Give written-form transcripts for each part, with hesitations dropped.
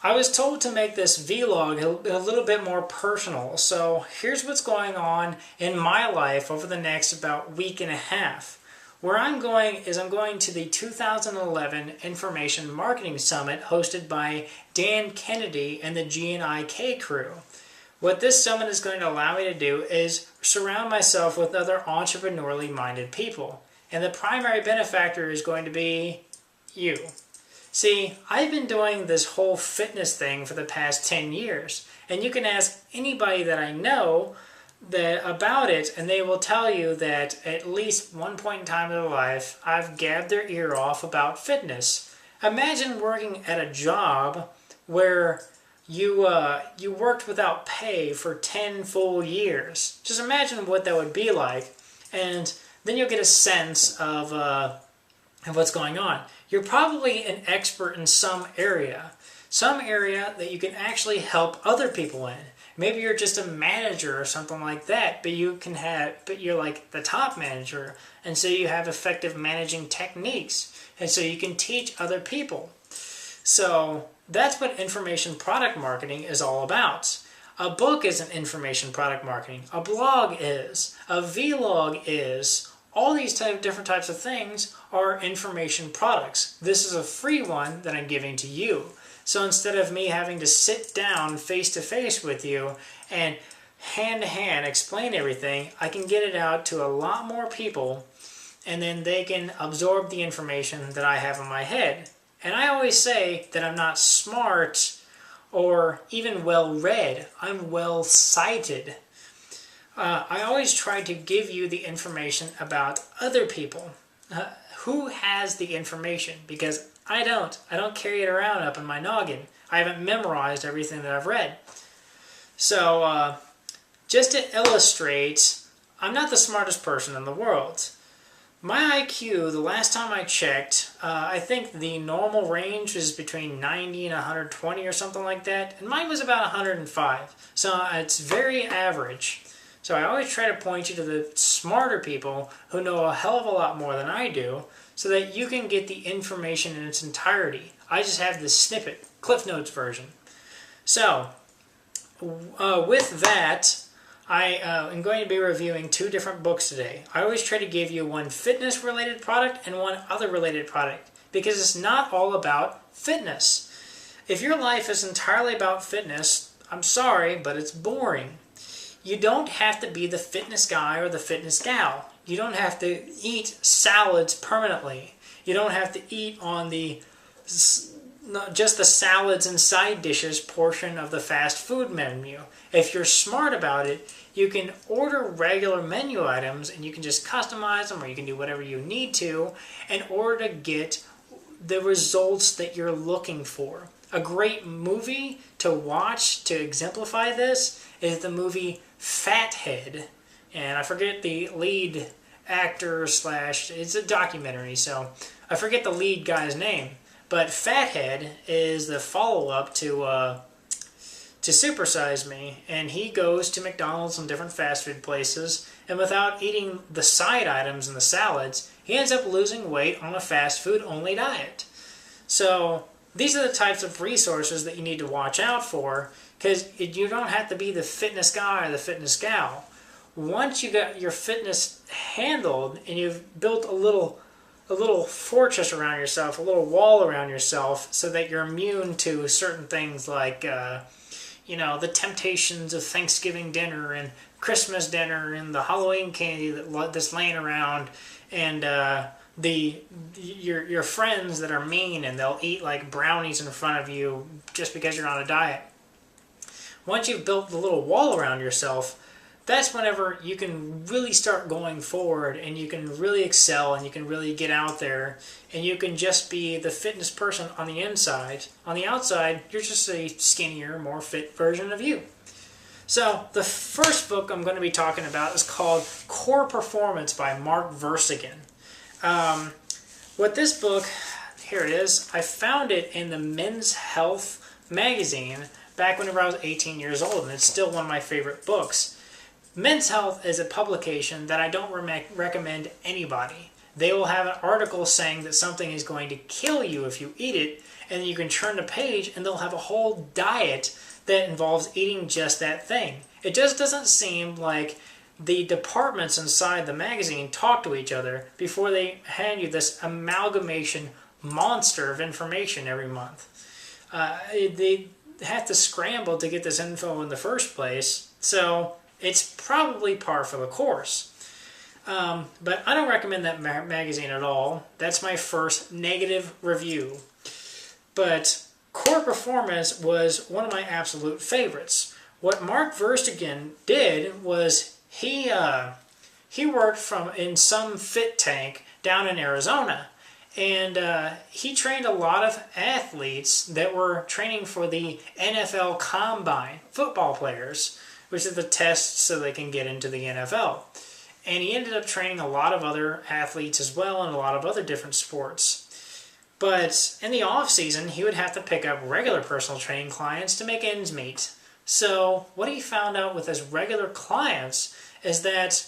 I was told to make this vlog a little bit more personal, so here's what's going on in my life over the next about week and a half. Where I'm going is I'm going to the 2011 Information Marketing Summit hosted by Dan Kennedy and the G&IK crew. What this summit is going to allow me to do is surround myself with other entrepreneurially minded people. And the primary benefactor is going to be you. See, I've been doing this whole fitness thing for the past 10 years, and you can ask anybody that I know about it, and they will tell you that at least one point in time in their life, I've gabbed their ear off about fitness. Imagine working at a job where you worked without pay for 10 full years. Just imagine what that would be like, and then you'll get a sense of what's going on. You're probably an expert in some area that you can actually help other people in. Maybe you're just a manager or something like that, but you're like the top manager, and so you have effective managing techniques, and so you can teach other people. So that's what information product marketing is all about. A book is an information product marketing. A blog is. A vlog is. All these different types of things are information products. This is a free one that I'm giving to you. So instead of me having to sit down face to face with you and hand to hand explain everything, I can get it out to a lot more people, and then they can absorb the information that I have in my head. And I always say that I'm not smart or even well-read. I'm well-cited. I always try to give you the information about other people. Who has the information? Because I don't. I don't carry it around up in my noggin. I haven't memorized everything that I've read. So, just to illustrate, I'm not the smartest person in the world. My IQ, the last time I checked, I think the normal range is between 90 and 120 or something like that, and mine was about 105. So it's very average. So I always try to point you to the smarter people who know a hell of a lot more than I do, so that you can get the information in its entirety. I just have the snippet, Cliff Notes version. So, with that, I am going to be reviewing two different books today. I always try to give you one fitness-related product and one other related product, because it's not all about fitness. If your life is entirely about fitness, I'm sorry, but it's boring. You don't have to be the fitness guy or the fitness gal. You don't have to eat salads permanently. You don't have to eat on just the salads and side dishes portion of the fast food menu. If you're smart about it, you can order regular menu items and you can just customize them, or you can do whatever you need to in order to get the results that you're looking for. A great movie to watch to exemplify this is the movie Fathead. And I forget the lead actor / it's a documentary, so I forget the lead guy's name. But Fathead is the follow-up to Super Size Me, and he goes to McDonald's and different fast food places, and without eating the side items and the salads, he ends up losing weight on a fast food only diet. So these are the types of resources that you need to watch out for, because you don't have to be the fitness guy or the fitness gal. Once you got your fitness handled and you've built a little fortress around yourself, a little wall around yourself, so that you're immune to certain things like, the temptations of Thanksgiving dinner and Christmas dinner and the Halloween candy that's laying around, and your friends that are mean and they'll eat like brownies in front of you just because you're on a diet. Once you've built the little wall around yourself, that's whenever you can really start going forward, and you can really excel, and you can really get out there, and you can just be the fitness person on the inside. On the outside, you're just a skinnier, more fit version of you. So the first book I'm going to be talking about is called Core Performance by Mark Versigan. What this book, here it is, I found it in the Men's Health magazine back whenever I was 18 years old, and it's still one of my favorite books. Men's Health is a publication that I don't recommend anybody. they will have an article saying that something is going to kill you if you eat it, and then you can turn the page and they'll have a whole diet that involves eating just that thing. It just doesn't seem like the departments inside the magazine talk to each other before they hand you this amalgamation monster of information every month. They have to scramble to get this info in the first place, so it's probably par for the course. But I don't recommend that magazine at all. That's my first negative review. But Core Performance was one of my absolute favorites. What Mark Verstegen did was he worked in some fit tank down in Arizona, and he trained a lot of athletes that were training for the NFL Combine, football players, which is the test so they can get into the NFL. And he ended up training a lot of other athletes as well in a lot of other different sports. But in the off season, he would have to pick up regular personal training clients to make ends meet. So what he found out with his regular clients is that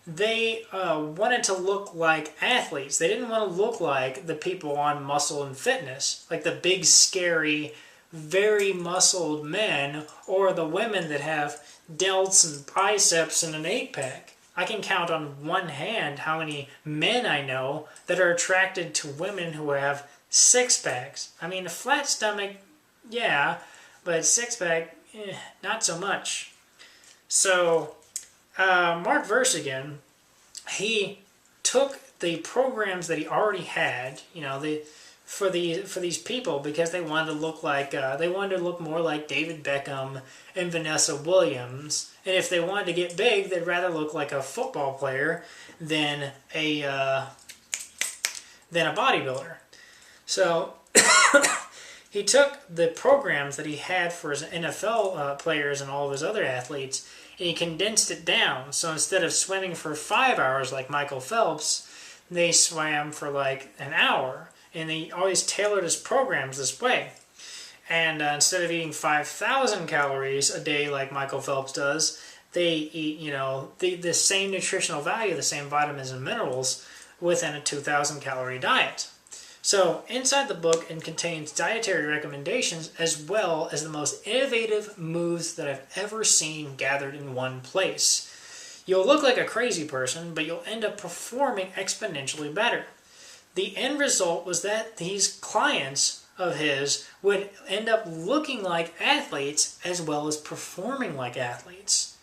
they wanted to look like athletes. They didn't want to look like the people on Muscle and Fitness, like the big, scary, very muscled men, or the women that have delts and biceps and an 8-pack. I can count on one hand how many men I know that are attracted to women who have 6-packs. I mean, a flat stomach, yeah, but 6-pack, not so much. So, Mark Verstegen, he took the programs that he already had, for these people, because they wanted to look like more like David Beckham and Vanessa Williams, and if they wanted to get big, they'd rather look like a football player than a bodybuilder. So he took the programs that he had for his NFL players and all of his other athletes, and he condensed it down. So instead of swimming for 5 hours like Michael Phelps, they swam for like an hour. And he always tailored his programs this way. And instead of eating 5,000 calories a day like Michael Phelps does, they eat, the same nutritional value, the same vitamins and minerals within a 2,000 calorie diet. So inside the book, it contains dietary recommendations as well as the most innovative moves that I've ever seen gathered in one place. You'll look like a crazy person, but you'll end up performing exponentially better. The end result was that these clients of his would end up looking like athletes as well as performing like athletes.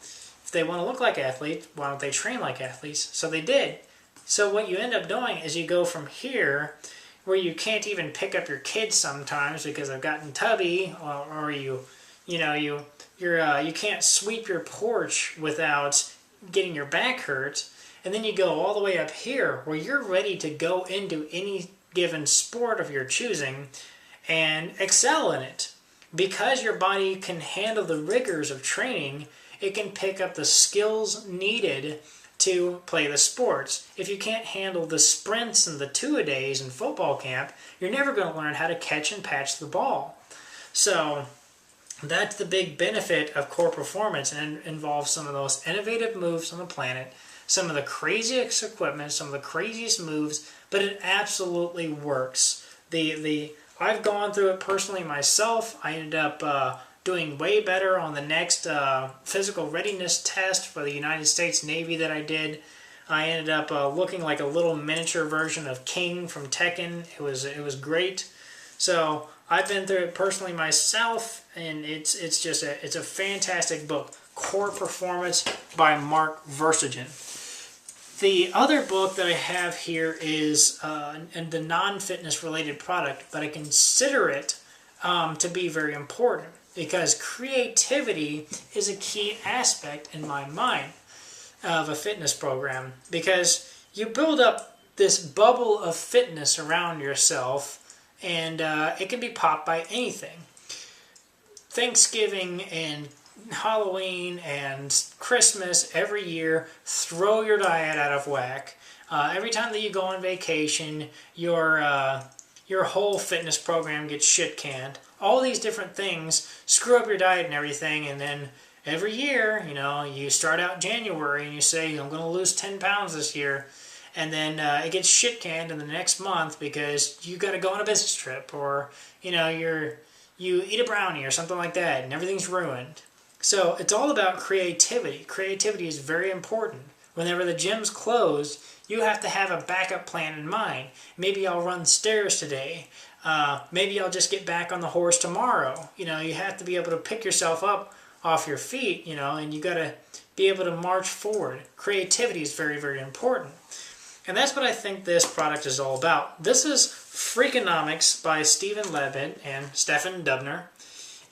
If they want to look like athletes, why don't they train like athletes? So they did. So what you end up doing is you go from here, where you can't even pick up your kids sometimes because they've gotten tubby, or you can't sweep your porch without getting your back hurt. And then you go all the way up here where you're ready to go into any given sport of your choosing and excel in it. Because your body can handle the rigors of training, it can pick up the skills needed to play the sports. If you can't handle the sprints and the two-a-days in football camp, you're never going to learn how to catch and patch the ball. So that's the big benefit of Core Performance, and it involves some of the most innovative moves on the planet, some of the craziest equipment, some of the craziest moves, but it absolutely works. I've gone through it personally myself. I ended up doing way better on the next physical readiness test for the United States Navy that I did. I ended up looking like a little miniature version of King from Tekken. It was great. So I've been through it personally myself, and it's a fantastic book. Core Performance by Mark Verstegen. The other book that I have here is the non-fitness related product, but I consider it to be very important because creativity is a key aspect in my mind of a fitness program, because you build up this bubble of fitness around yourself, and it can be popped by anything. Thanksgiving and Halloween and Christmas every year throw your diet out of whack. Every time that you go on vacation, your whole fitness program gets shit canned. All these different things screw up your diet and everything, and then every year, you start out January and you say, I'm going to lose 10 pounds this year, and then it gets shit canned in the next month because you got to go on a business trip, or you eat a brownie or something like that, and everything's ruined. So it's all about creativity. Creativity is very important. Whenever the gym's closed, you have to have a backup plan in mind. Maybe I'll run stairs today. Maybe I'll just get back on the horse tomorrow. You have to be able to pick yourself up off your feet, and you got to be able to march forward. Creativity is very, very important. And that's what I think this product is all about. This is Freakonomics by Stephen Levitt and Stefan Dubner.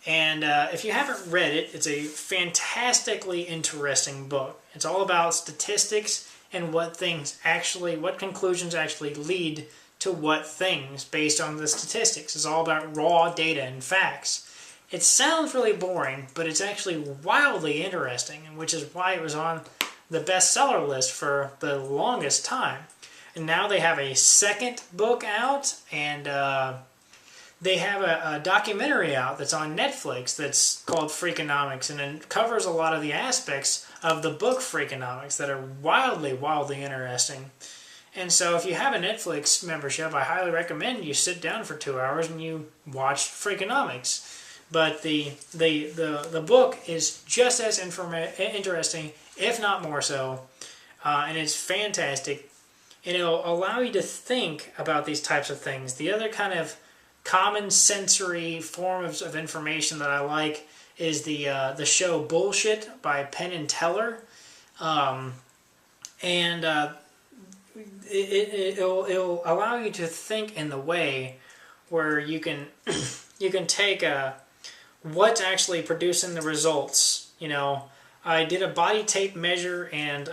And if you haven't read it, it's a fantastically interesting book. It's all about statistics and what conclusions actually lead to what things based on the statistics. It's all about raw data and facts. It sounds really boring, but it's actually wildly interesting, which is why it was on the bestseller list for the longest time. And now they have a second book out, and they have a documentary out that's on Netflix that's called Freakonomics, and it covers a lot of the aspects of the book Freakonomics that are wildly, wildly interesting. And so if you have a Netflix membership, I highly recommend you sit down for 2 hours and you watch Freakonomics. But the book is just as interesting, if not more so, and it's fantastic. And it'll allow you to think about these types of things. The other kind of common sensory form of information that I like is the show Bullshit by Penn and Teller, it'll allow you to think in the way where you can take what's actually producing the results. I did a body tape measure, and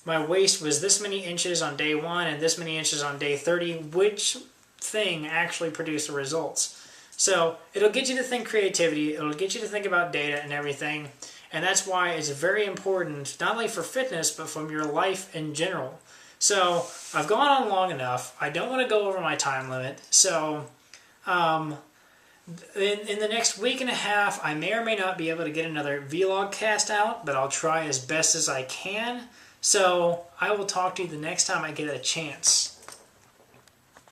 my waist was this many inches on day 1 and this many inches on day 30. Which thing actually produced the results? So it'll get you to think creativity. It'll get you to think about data and everything. And that's why it's very important, not only for fitness, but from your life in general. So I've gone on long enough. I don't want to go over my time limit. So in the next week and a half, I may or may not be able to get another vlog cast out, but I'll try as best as I can. So I will talk to you the next time I get a chance.